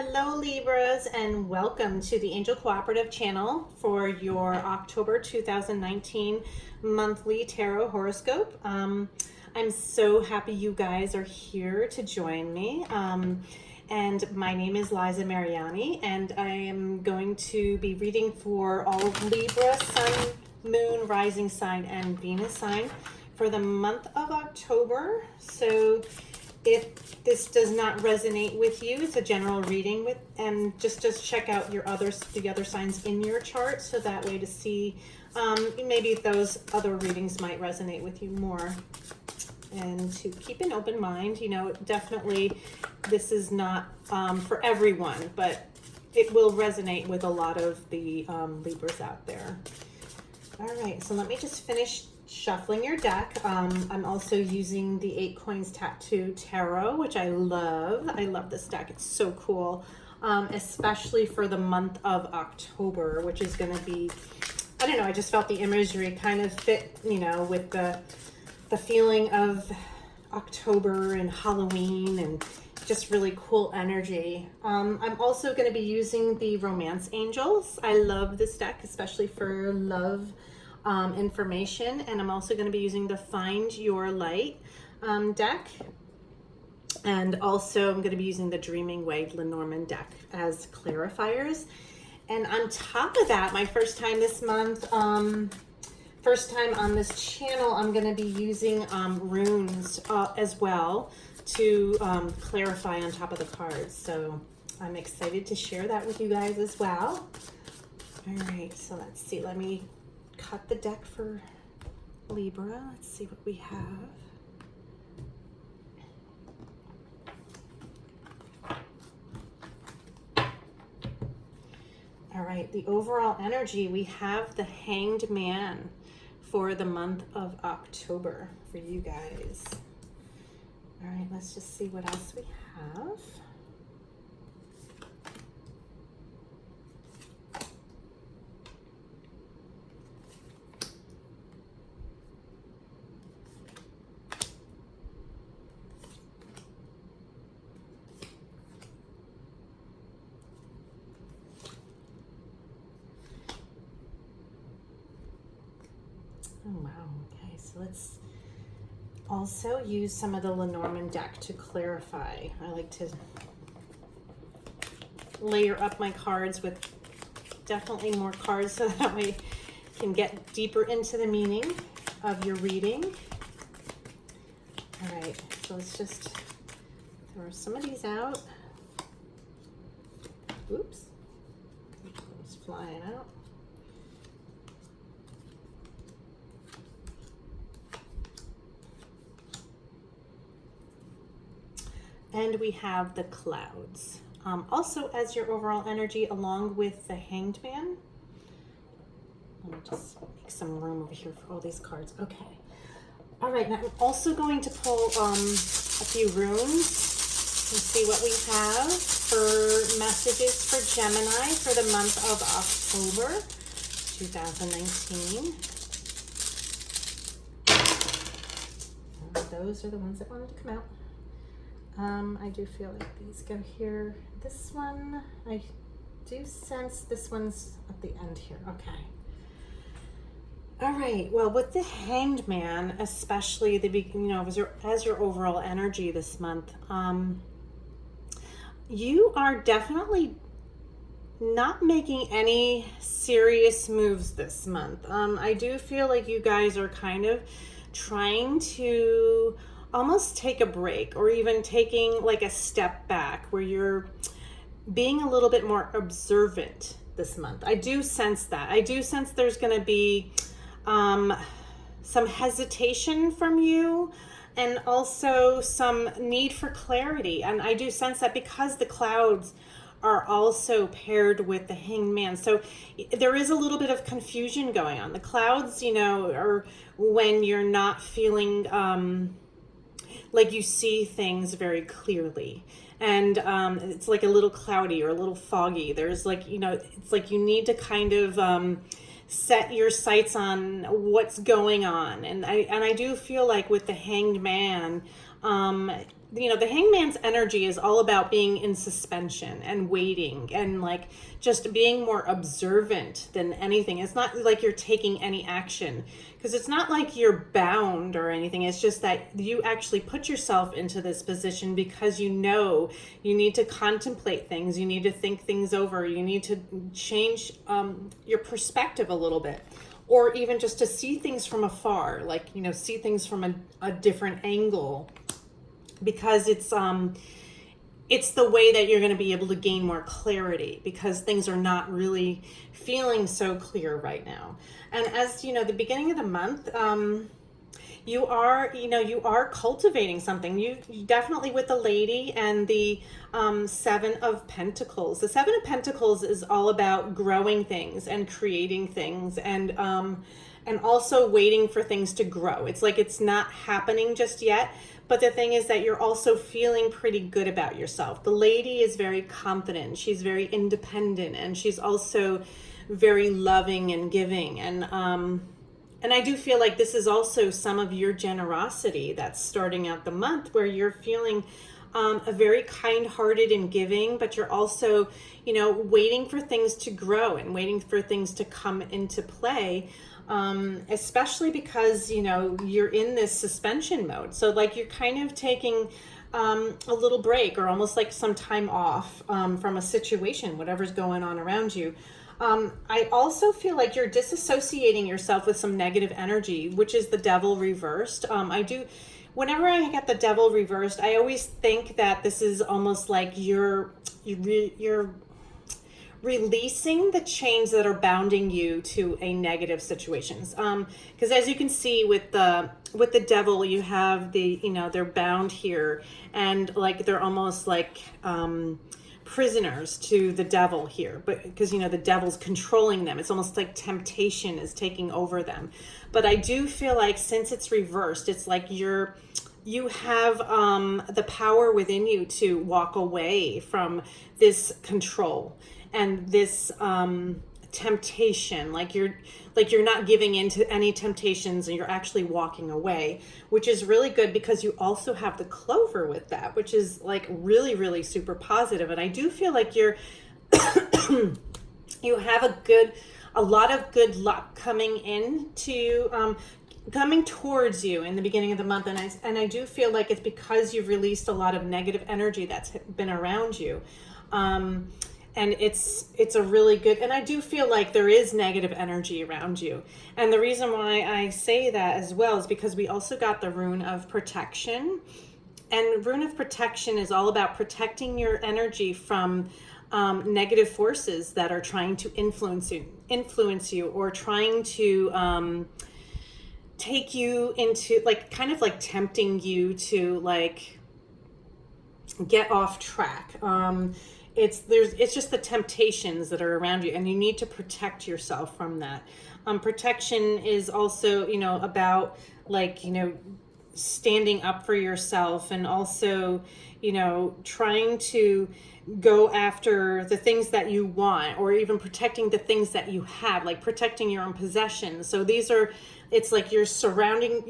Hello Libras, and welcome to the Angel Cooperative channel for your October 2019 monthly tarot horoscope. I'm so happy you guys are here to join me. And my name is Liza Mariani, and I am going to be reading for all of Libra, Sun, Moon, Rising sign, and Venus sign for the month of October. So if this does not resonate with you, it's a general reading and just check out the other signs in your chart, so that way to see maybe those other readings might resonate with you more. And to keep an open mind, definitely this is not for everyone, but it will resonate with a lot of the Libras out there. All right, so let me just finish shuffling your deck. I'm also using the 8 Coins Tattoo Tarot, which I love. I love this deck. It's so cool, especially for the month of October, which is going to be, I don't know, I just felt the imagery kind of fit, with the feeling of October and Halloween and just really cool energy. I'm also going to be using the Romance Angels. I love this deck, especially for love information, and I'm also going to be using the Find Your Light deck, and also I'm going to be using the Dreaming Way Lenormand deck as clarifiers. And on top of that, my first time this month, first time on this channel, I'm going to be using runes as well to clarify on top of the cards. So I'm excited to share that with you guys as well. All right, so let's see. Let me cut the deck for Libra. Let's see what we have. All right, the overall energy, we have the Hanged Man for the month of October for you guys. All right, let's just see what else we have. Oh, wow. Okay, so let's also use some of the Lenormand deck to clarify. I like to layer up my cards with definitely more cards so that we can get deeper into the meaning of your reading. All right, so let's just throw some of these out. Oops, it's flying out. And we have the Clouds. Also as your overall energy, along with the Hanged Man. Let me just make some room over here for all these cards. Okay. All right, now I'm also going to pull a few runes and see what we have for messages for Gemini for the month of October 2019. Those are the ones that wanted to come out. I do feel like these go here. This one, I do sense this one's at the end here. Okay. All right. Well, with the Hanged Man, especially the beginning, as your overall energy this month, you are definitely not making any serious moves this month. I do feel like you guys are kind of trying to almost take a break, or even taking like a step back where you're being a little bit more observant this month. I do sense that. I do sense there's going to be some hesitation from you, and also some need for clarity. And I do sense that because the Clouds are also paired with the Hanged Man. So there is a little bit of confusion going on. The Clouds, are when you're not feeling like you see things very clearly, and it's like a little cloudy or a little foggy. There's like, it's like you need to kind of set your sights on what's going on. And I do feel like with the Hanged Man, the hangman's energy is all about being in suspension and waiting and like just being more observant than anything. It's not like you're taking any action, because it's not like you're bound or anything. It's just that you actually put yourself into this position because you know you need to contemplate things, you need to think things over, you need to change your perspective a little bit, or even just to see things from afar, like, see things from a different angle, because it's the way that you're going to be able to gain more clarity, because things are not really feeling so clear right now. And as the beginning of the month, you are cultivating something. You definitely, with the Lady and the Seven of Pentacles. The Seven of Pentacles is all about growing things and creating things, and also waiting for things to grow. It's like it's not happening just yet. But the thing is that you're also feeling pretty good about yourself. The Lady is very confident. She's very independent, and she's also very loving and giving. And I do feel like this is also some of your generosity that's starting out the month, where you're feeling a very kind-hearted and giving, but you're also, waiting for things to grow and waiting for things to come into play. Especially because, you're in this suspension mode. So like you're kind of taking a little break, or almost like some time off from a situation, whatever's going on around you. I also feel like you're disassociating yourself with some negative energy, which is the Devil reversed. Whenever I get the Devil reversed, I always think that this is almost like you're releasing the chains that are bounding you to a negative situations. Because as you can see with the Devil, you have they're bound here, and like they're almost like prisoners to the Devil here, but because the Devil's controlling them. It's almost like temptation is taking over them. But I do feel like since it's reversed, it's like you have the power within you to walk away from this control and this temptation. Like you're not giving in to any temptations, and you're actually walking away, which is really good, because you also have the Clover with that, which is like really, really super positive. And I do feel like you have a lot of good luck coming towards you in the beginning of the month. And I do feel like it's because you've released a lot of negative energy that's been around you. And it's a really good, and I do feel like there is negative energy around you. And the reason why I say that as well is because we also got the Rune of Protection. And Rune of Protection is all about protecting your energy from negative forces that are trying to influence you, or trying to take you into, like, kind of like tempting you to like get off track. It's just the temptations that are around you, and you need to protect yourself from that. Protection is also, about like, standing up for yourself, and also, trying to go after the things that you want, or even protecting the things that you have, like protecting your own possessions. So it's like you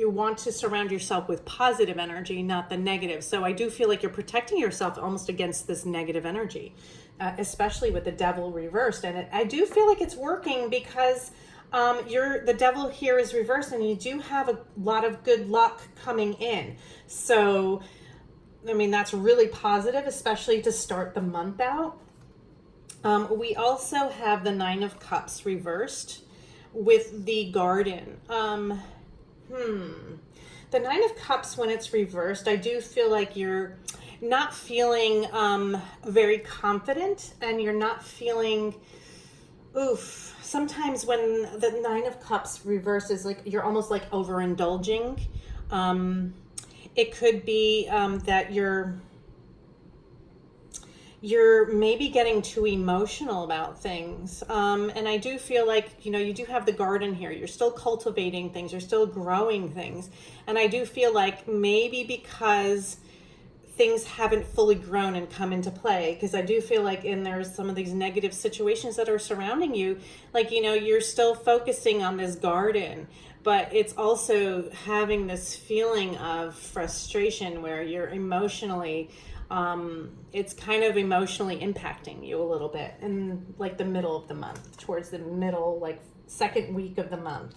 want to surround yourself with positive energy, not the negative. So I do feel like you're protecting yourself almost against this negative energy, especially with the Devil reversed. And I do feel like it's working, because the Devil here is reversed, and you do have a lot of good luck coming in. So, I mean, that's really positive, especially to start the month out. We also have the Nine of Cups reversed with the Garden. The Nine of Cups, when it's reversed, I do feel like you're not feeling very confident, and you're not feeling, sometimes when the Nine of Cups reverses, like you're almost like overindulging. It could be that you're maybe getting too emotional about things. And I do feel like, you do have the Garden here. You're still cultivating things. You're still growing things. And I do feel like maybe because things haven't fully grown and come into play, because I do feel like there's some of these negative situations that are surrounding you, like, you're still focusing on this Garden, but it's also having this feeling of frustration where you're emotionally, it's kind of emotionally impacting you a little bit in like the middle of the month, towards the middle, like second week of the month.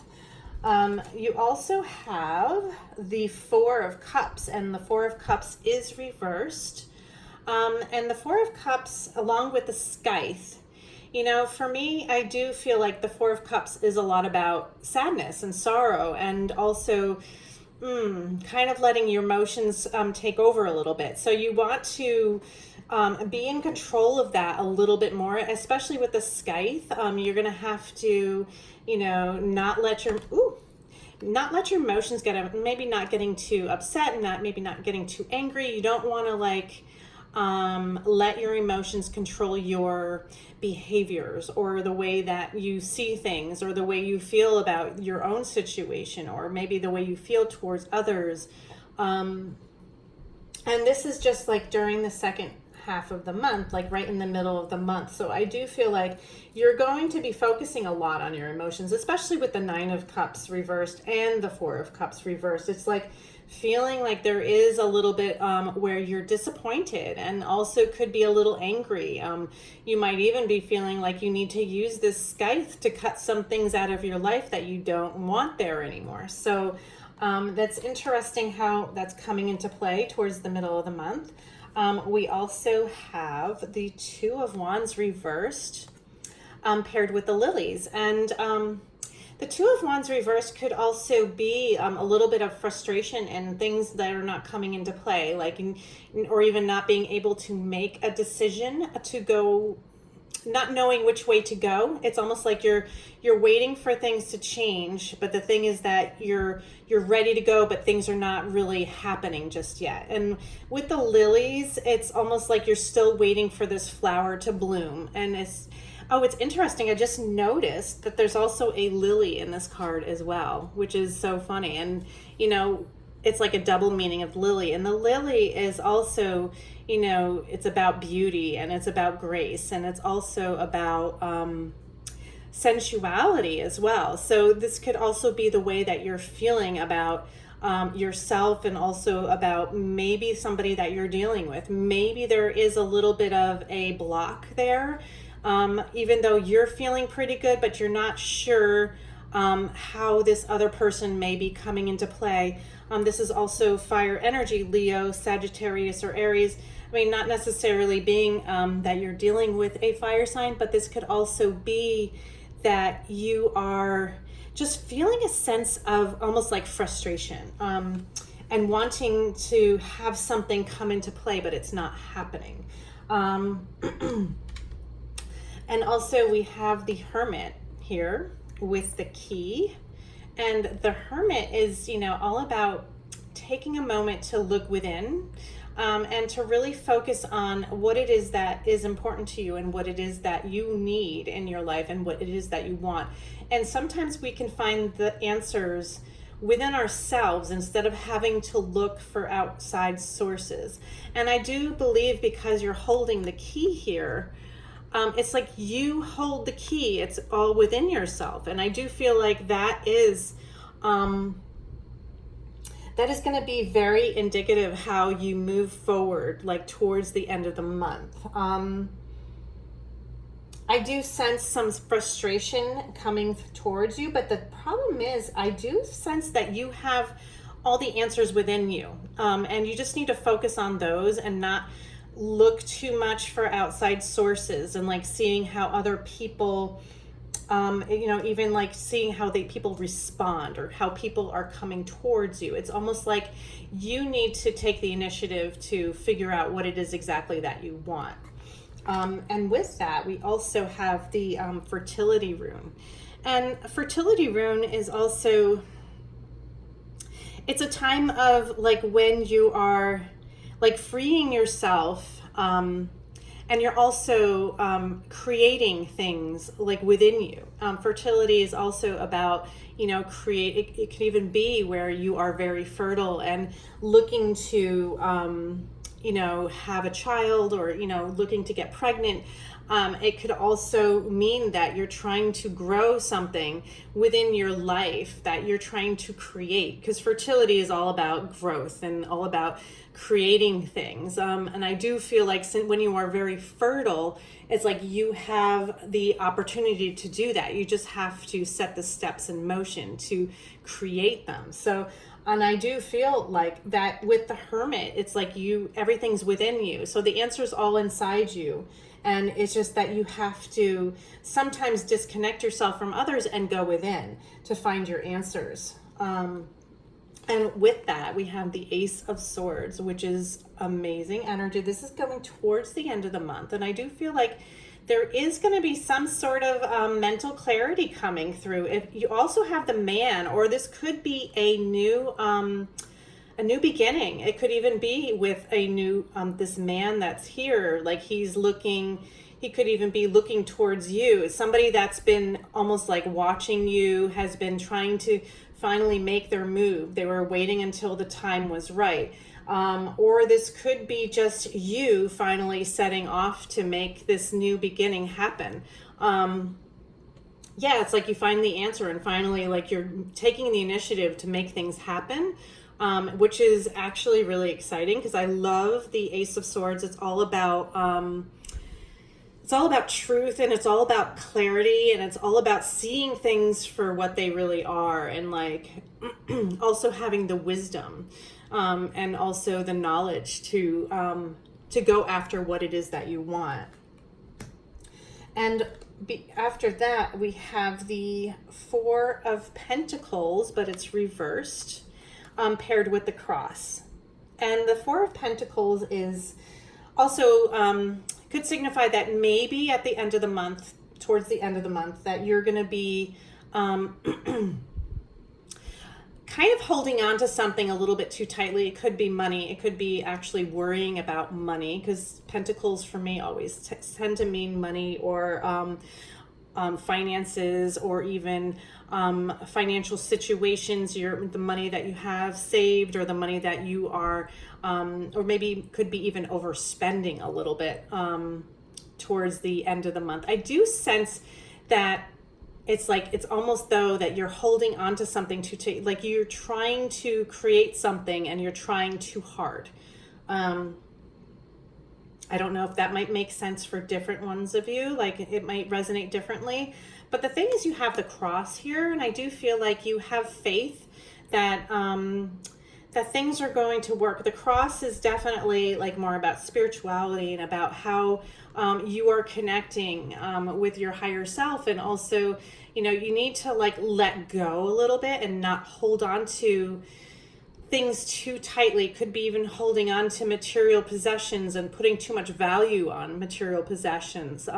You also have the Four of Cups, and the Four of Cups is reversed. And the Four of Cups, along with the Scythe, you know, for me, I do feel like the Four of Cups is a lot about sadness and sorrow, and also kind of letting your emotions take over a little bit. So you want to be in control of that a little bit more, especially with the Scythe. You're going to have to, you know, not let your emotions get, maybe not getting too upset, and maybe not getting too angry. You don't want to like let your emotions control your behaviors, or the way that you see things, or the way you feel about your own situation, or maybe the way you feel towards others. And this is just like during the second half of the month, like right in the middle of the month. So I do feel like you're going to be focusing a lot on your emotions, especially with the Nine of Cups reversed and the Four of Cups reversed. It's like feeling like there is a little bit where you're disappointed, and also could be a little angry. You might even be feeling like you need to use this Scythe to cut some things out of your life that you don't want there anymore. So that's interesting how that's coming into play towards the middle of the month. We also have the Two of Wands reversed, paired with the Lilies. And the Two of Wands reversed could also be a little bit of frustration and things that are not coming into play, like, or even not being able to make a decision to go, not knowing which way to go. It's almost like you're waiting for things to change, but the thing is that you're ready to go, but things are not really happening just yet. And with the Lilies, it's almost like you're still waiting for this flower to bloom. And it's interesting. I just noticed that there's also a lily in this card as well, which is so funny. And, you know, it's like a double meaning of lily. And the lily is also, you know, it's about beauty, and it's about grace, and it's also about sensuality as well. So this could also be the way that you're feeling about yourself, and also about maybe somebody that you're dealing with. Maybe there is a little bit of a block there. Even though you're feeling pretty good, but you're not sure how this other person may be coming into play. This is also fire energy, Leo, Sagittarius, or Aries. I mean, not necessarily being that you're dealing with a fire sign, but this could also be that you are just feeling a sense of almost like frustration, and wanting to have something come into play, but it's not happening. And also we have the Hermit here with the Key. And the Hermit is, you know, all about taking a moment to look within, and to really focus on what it is that is important to you, and what it is that you need in your life, and what it is that you want. And sometimes we can find the answers within ourselves instead of having to look for outside sources. And I do believe, because you're holding the key here, it's like you hold the key. It's all within yourself. And I do feel like that is going to be very indicative how you move forward, like towards the end of the month. I do sense some frustration coming towards you, but the problem is I do sense that you have all the answers within you. And you just need to focus on those, and not look too much for outside sources, and like seeing how other people, you know, even like seeing how people respond, or how people are coming towards you. It's almost like you need to take the initiative to figure out what it is exactly that you want. And with that, we also have the fertility rune. And fertility rune is also, it's a time of like when you are like freeing yourself, and you're also creating things like within you. Fertility is also about, you know, it can even be where you are very fertile and looking to, have a child, or, looking to get pregnant. It could also mean that you're trying to grow something within your life that you're trying to create, because fertility is all about growth and all about creating things. And I do feel like when you are very fertile, it's like you have the opportunity to do that. You just have to set the steps in motion to create them. So, and I do feel like that with the Hermit, it's like everything's within you. So the answer's all inside you. And it's just that you have to sometimes disconnect yourself from others and go within to find your answers. And with that, we have the Ace of Swords, which is amazing energy. This is going towards the end of the month. And I do feel like there is going to be some sort of mental clarity coming through. If you also have the Man, or this could be a new beginning. It could even be with a new, this man that's here, like he could even be looking towards you. Somebody that's been almost like watching you, has been trying to finally make their move. They were waiting until the time was right. Or this could be just you finally setting off to make this new beginning happen. It's like you find the answer, and finally, like, you're taking the initiative to make things happen, which is actually really exciting, because I love the Ace of Swords. It's all about truth, and it's all about clarity, and it's all about seeing things for what they really are, and like also having the wisdom, and also the knowledge to go after what it is that you want. And after that, we have the Four of Pentacles, but it's reversed, paired with the Cross. And the Four of Pentacles is also could signify that maybe at the end of the month, towards the end of the month, that you're going to be kind of holding on to something a little bit too tightly. It could be money. It could be actually worrying about money, because Pentacles for me always tend to mean money, or finances, or even financial situations, the money that you have saved, or the money that you are, or maybe could be even overspending a little bit towards the end of the month. I do sense that it's like, it's almost though that you're holding on to something like you're trying to create something and you're trying too hard. I don't know if that might make sense for different ones of you, like it might resonate differently. But the thing is, you have the Cross here, and I do feel like you have faith that that things are going to work. The Cross is definitely like more about spirituality and about how you are connecting with your higher self. And also, you need to like let go a little bit and not hold on to things too tightly. Could be even holding on to material possessions and putting too much value on material possessions.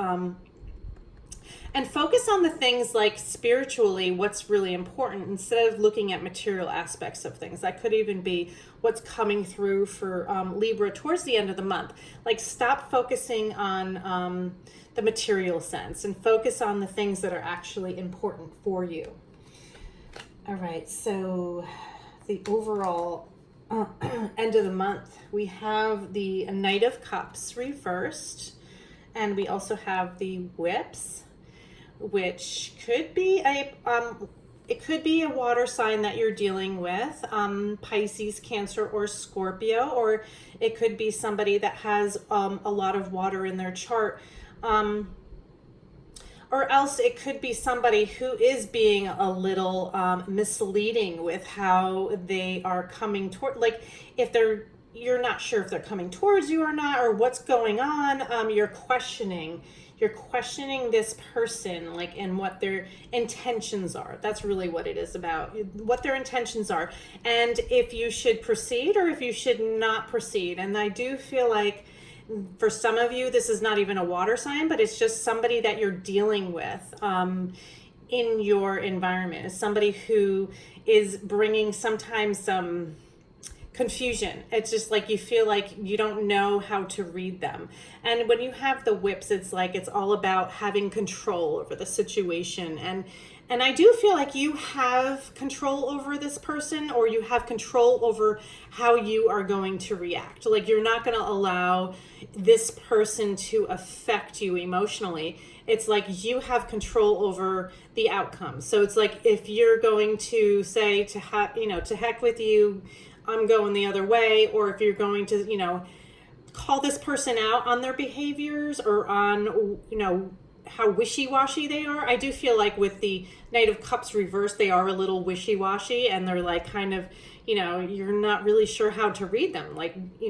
And focus on the things like spiritually, what's really important, instead of looking at material aspects of things. That could even be what's coming through for Libra towards the end of the month. Like, stop focusing on the material sense and focus on the things that are actually important for you. All right, so the overall end of the month, we have the Knight of Cups reversed, and we also have the Whips, which could be it could be a water sign that you're dealing with, Pisces, Cancer, or Scorpio, or it could be somebody that has a lot of water in their chart, or else it could be somebody who is being a little misleading with how they are coming toward, like if you're not sure if they're coming towards you or not, or what's going on. You're questioning this person, like, and what their intentions are. That's really what it is about, what their intentions are, and if you should proceed or if you should not proceed. And I do feel like for some of you, this is not even a water sign, but it's just somebody that you're dealing with in your environment. Is somebody who is bringing sometimes some confusion. It's just like you feel like you don't know how to read them. And when you have the Whips, it's like it's all about having control over the situation, and And I do feel like you have control over this person, or you have control over how you are going to react. Like, you're not going to allow this person to affect you emotionally. It's like you have control over the outcome. So it's like, if you're going to say to heck with you, I'm going the other way, or if you're going to, call this person out on their behaviors, or on, how wishy-washy they are. I do feel like with the Knight of Cups reversed, they are a little wishy-washy, and they're like kind of, you're not really sure how to read them. Like, do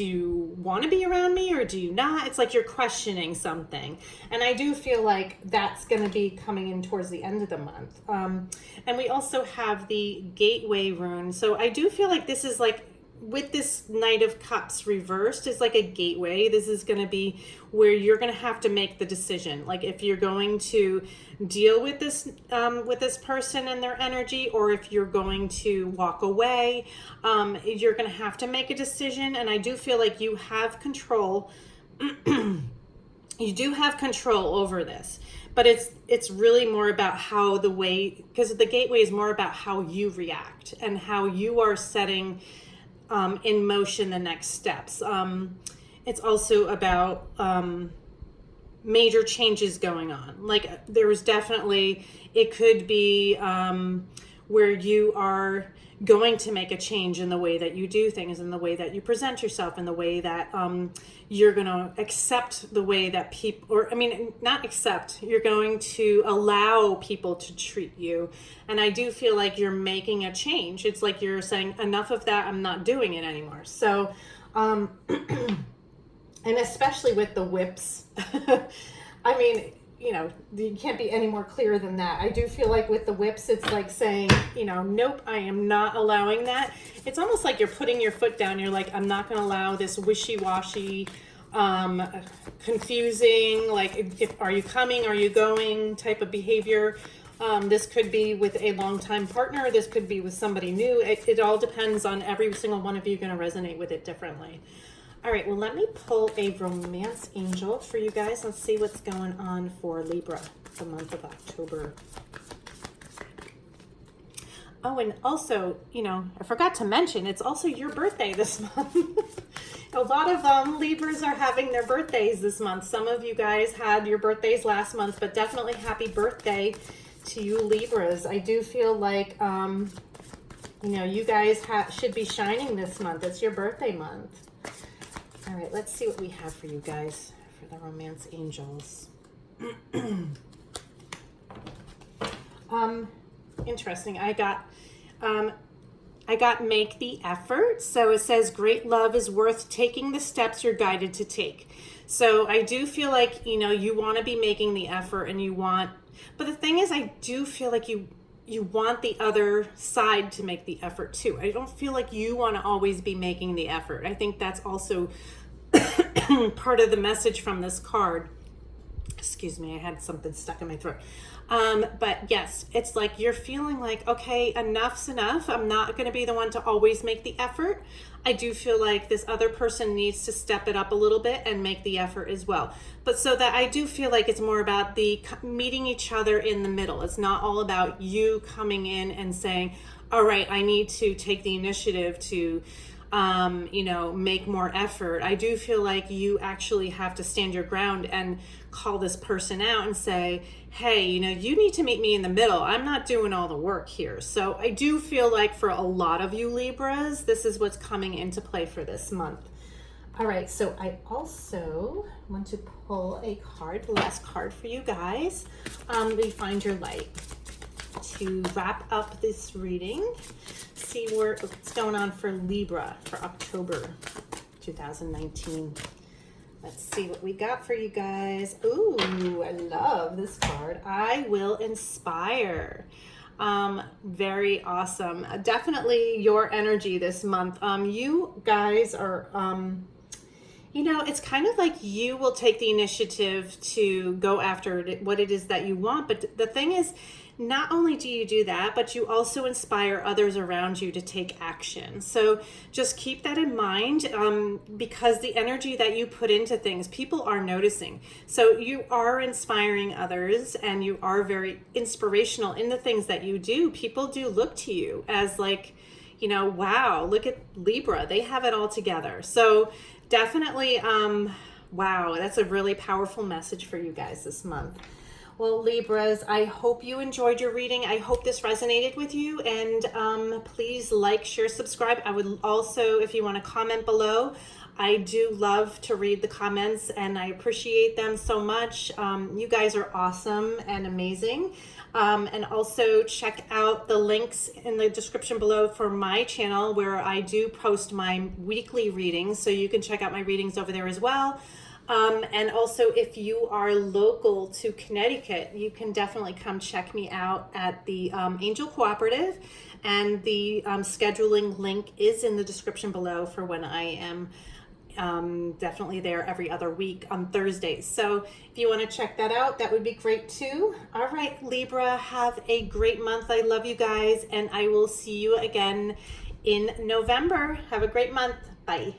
you want to be around me or do you not? It's like you're questioning something. And I do feel like that's going to be coming in towards the end of the month. And we also have the Gateway rune. So I do feel like this is like, with this Knight of Cups reversed, is like a gateway. This is going to be where you're going to have to make the decision. Like, if you're going to deal with this person and their energy, or if you're going to walk away, you're going to have to make a decision. And I do feel like you have control. You do have control over this, but it's really more about how because the gateway is more about how you react and how you are setting in motion the next steps. It's also about major changes going on. Like, there was definitely, it could be where you are going to make a change in the way that you do things, in the way that you present yourself, in the way that you're going to accept the way that not accept, you're going to allow people to treat you. And I do feel like you're making a change. It's like you're saying, enough of that, I'm not doing it anymore. So, and especially with the whips, I mean, you can't be any more clear than that. I do feel like with the whips, it's like saying, nope, I am not allowing that. It's almost like you're putting your foot down. You're like, I'm not going to allow this wishy-washy, confusing, like, are you coming, are you going type of behavior. This could be with a longtime partner. This could be with somebody new. It all depends on every single one of you going to resonate with it differently. All right, well, let me pull a romance angel for you guys. Let's see what's going on for Libra, the month of October. Oh, and also, I forgot to mention, it's also your birthday this month. A lot of Libras are having their birthdays this month. Some of you guys had your birthdays last month, but definitely happy birthday to you Libras. I do feel like, you guys should be shining this month. It's your birthday month. All right, let's see what we have for you guys for the romance angels. Interesting. I got make the effort. So it says great love is worth taking the steps you're guided to take. So I do feel like, you want to be making the effort, and but the thing is, I do feel like you want the other side to make the effort too. I don't feel like you want to always be making the effort. I think that's also part of the message from this card. Excuse me, I had something stuck in my throat. But yes, it's like you're feeling like, okay, enough's enough. I'm not going to be the one to always make the effort. I do feel like this other person needs to step it up a little bit and make the effort as well. But so that I do feel like it's more about the meeting each other in the middle. It's not all about you coming in and saying, all right, I need to take the initiative to make more effort. I do feel like you actually have to stand your ground and call this person out and say, hey, you need to meet me in the middle. I'm not doing all the work here. So I do feel like for a lot of you Libras, this is what's coming into play for this month. All right, so I also want to pull a card, the last card for you guys. We find your light to wrap up this reading. See what's going on for Libra for October 2019. Let's see what we got for you guys. Ooh, I love this card. I will inspire. Very awesome. Definitely your energy this month. You guys are, it's kind of like you will take the initiative to go after what it is that you want. But the thing is, not only do you do that, but you also inspire others around you to take action. So just keep that in mind, because the energy that you put into things, people are noticing. So you are inspiring others and you are very inspirational in the things that you do. People do look to you as like, you know, wow, look at Libra. They have it all together. So definitely, wow, that's a really powerful message for you guys this month. Well, Libras, I hope you enjoyed your reading. I hope this resonated with you. And please like, share, subscribe. I would also, if you want to comment below, I do love to read the comments and I appreciate them so much. You guys are awesome and amazing. And also check out the links in the description below for my channel where I do post my weekly readings. So you can check out my readings over there as well. And also, if you are local to Connecticut, you can definitely come check me out at the Angel Cooperative, and the scheduling link is in the description below for when I am definitely there every other week on Thursdays. So if you want to check that out, that would be great too. All right, Libra, have a great month. I love you guys, and I will see you again in November. Have a great month. Bye.